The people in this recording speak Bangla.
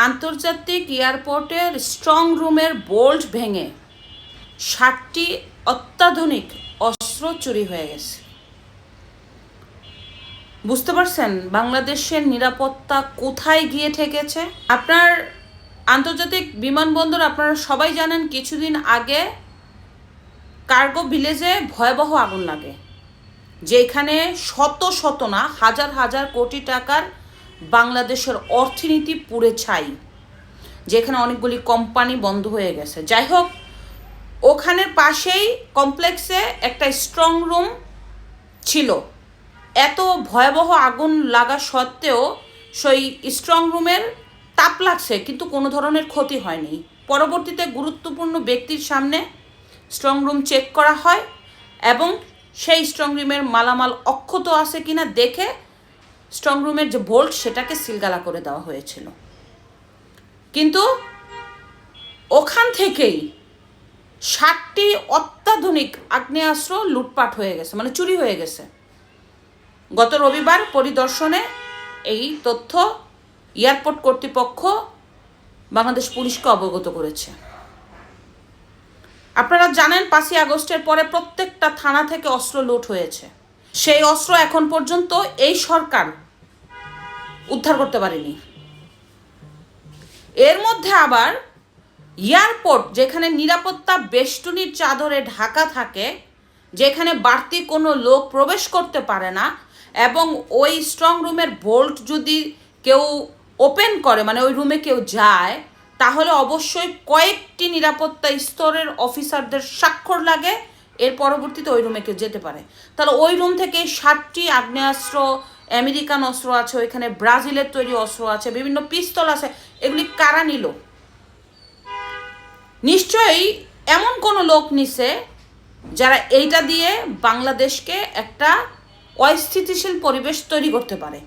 আন্তর্জাতিক এয়ারপোর্টের স্ট্রং রুমের বোল্ট ভেঙে 60টি অত্যাধুনিক অস্ত্র চুরি হয়ে গেছে। বুঝতে পারছেন বাংলাদেশের নিরাপত্তা কোথায় গিয়ে ঠেকেছে? আপনার আন্তর্জাতিক বিমানবন্দর আপনারা সবাই জানেন, কিছুদিন আগে কার্গো ভিলেজে ভয়াবহ আগুন লাগে, যেখানে শত শত না হাজার হাজার কোটি টাকার বাংলাদেশের অর্থনীতি পুড়ে ছাই, যেখানে অনেকগুলি কোম্পানি বন্ধ হয়ে গেছে। যাই হোক, ওখানের পাশেই কমপ্লেক্সে একটা স্ট্রং রুম ছিল। এত ভয়াবহ আগুন লাগা সত্ত্বেও সেই স্ট্রং রুমের তাপ লাগছে, কিন্তু কোনো ধরনের ক্ষতি হয়নি। পরবর্তীতে গুরুত্বপূর্ণ ব্যক্তির সামনে স্ট্রং রুম চেক করা হয় এবং সেই স্ট্রং রুমের মালামাল অক্ষত আছে কিনা দেখে স্ট্রং রুমের যে বোল্ট সেটাকে সিলগালা করে দেওয়া হয়েছিল। কিন্তু ওখান থেকেই 60টি অত্যাধুনিক আগ্নেয়াস্ত্র লুটপাট হয়ে গেছে, মানে চুরি হয়ে গেছে। গত রবিবার পরিদর্শনে এই তথ্য এয়ারপোর্ট কর্তৃপক্ষ বাংলাদেশ পুলিশকে অবগত করেছে। আপনারা জানেন 5ই আগস্টের পরে প্রত্যেকটা থানা থেকে অস্ত্র লুট হয়েছে। সেই অস্ত্র এখন পর্যন্ত এই সরকার উদ্ধার করতে পারেনি। এর মধ্যে আবার এয়ারপোর্ট, যেখানে নিরাপত্তা বেষ্টনীর চাদরে ঢাকা থাকে, যেখানে বাড়তি কোনো লোক প্রবেশ করতে পারে না, এবং ওই স্ট্রং রুমের বোল্ট যদি কেউ ওপেন করে, মানে ওই রুমে কেউ যায়, তাহলে অবশ্যই কয়েকটি নিরাপত্তা স্তরের অফিসারদের স্বাক্ষর লাগে, এর পরবর্তীতে ওই রুমে কেউ যেতে পারে। তাহলে ওই রুম থেকে 60টি আগ্নেয়াস্ত্র, আমেরিকান অস্ত্র আছে, ওইখানে ব্রাজিলের তৈরি অস্ত্র আছে, বিভিন্ন পিস্তল আছে। এগুলি কারা নিল? নিশ্চয়ই এমন কোনো লোক নিছে যারা এইটা দিয়ে বাংলাদেশকে একটা অস্থিতিশীল পরিবেশ তৈরি করতে পারে।